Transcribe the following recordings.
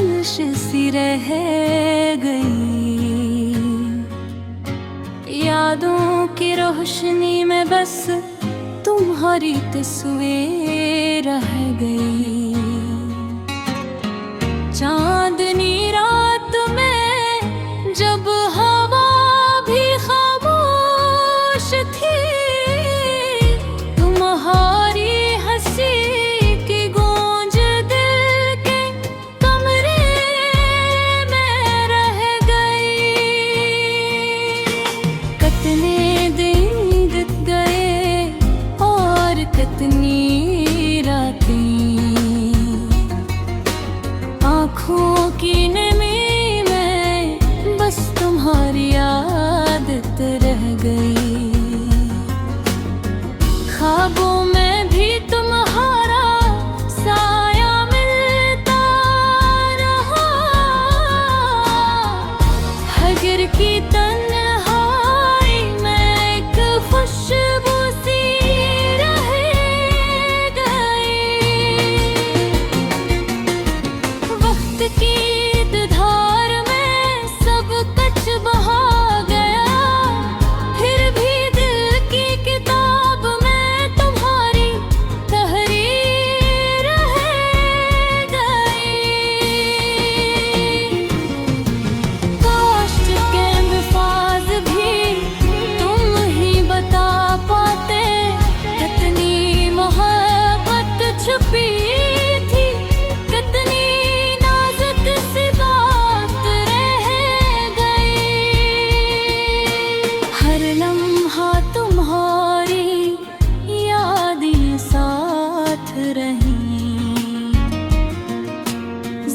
खामोश सी रह गई। यादों की रोशनी में बस तुम्हारी तस्वीर रह गई। चांदनी रात में जब हवा भी खामोश थी, तुम्हारी हंसी की गूंज दिल के कमरे में रह गई। कितने दिन बीत गए और कितनी रातें, आँखों की नमी में बस तुम्हारी आदत रह गई। ख्वाबों में भी तुम्हारा साया मिलता रहा। हगर की तन्हाई में एक खुशबू सी रह गई। वक्त की धार में सब कुछ बहा गया, फिर भी दिल की किताब में तुम्हारी तहरीर रह गई। काश के अल्फाज भी तुम ही बता पाते, कितनी मोहब्बत छुपी थी, कितनी नाजुक सी बात रह गई। हर लम्हा तुम्हारी यादें साथ रही।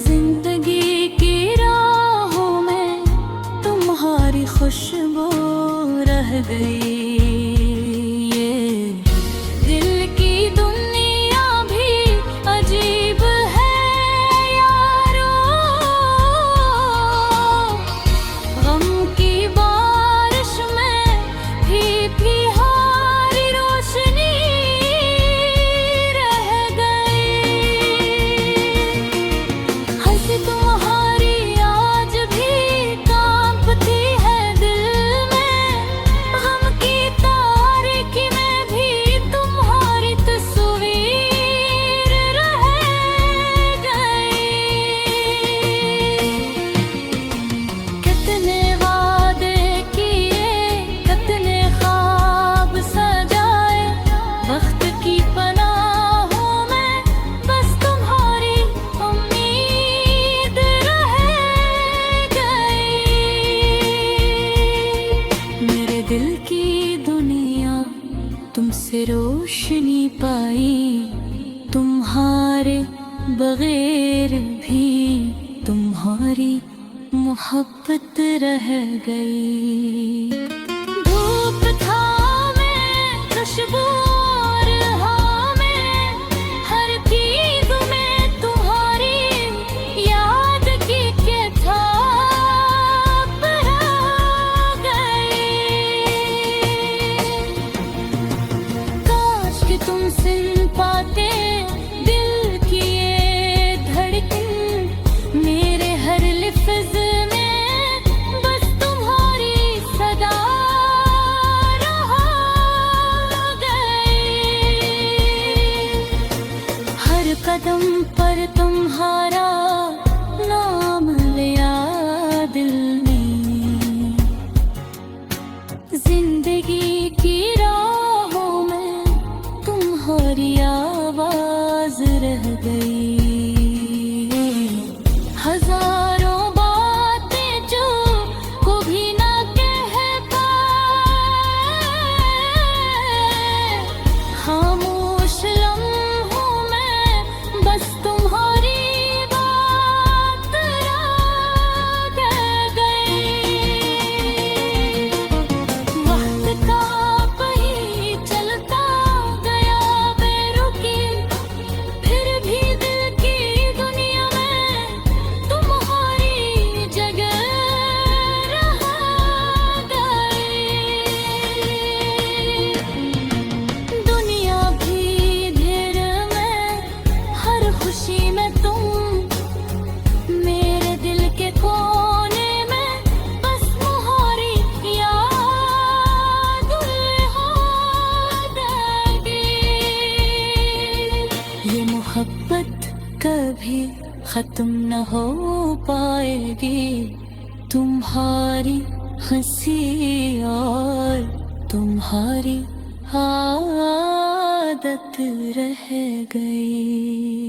जिंदगी की राहों में तुम्हारी खुशबू रह गई। ये दिल की दुनिया भी अजीब है यारो, गम की बारिश में भी हारी रोशनी रह गई। हंसी तुम्हारी आज भी कांपती है दिल में, गम की तारीकी में भी तुम्हारी तस्वीर रह गई। कितने वादे किए, कितने ख्वाब सजाए, वक्त की पनाहों में बस तुम्हारी उम्मीद रह गई। मेरे दिल की दुनिया तुमसे रोशनी पाई, तुम्हारे बगैर भी तुम्हारी मोहब्बत रह गई। धूप थामे खुशबू और हवा में, हर चीज में तुम्हारी याद की किताब रह गई। काश कि तुम सुन पाते दिल की ये धड़कन, मेरे हर लफ्ज़ में बस तुम्हारी सदा रह गई। हर कदम पर तुम्हारा नाम लिया दिल ने, जिंदगी की राहों में तुम्हारी आवाज रह गई। हजारों बातें जो कभी ना कह पाए, खामोश लम्हों में बस तुम्हारी बात रह गई। वक्त का पहिया चलता गया बेरुखी, फिर भी दिल कभी खत्म न हो पाएगी तुम्हारी हंसी और तुम्हारी आदत रह गई।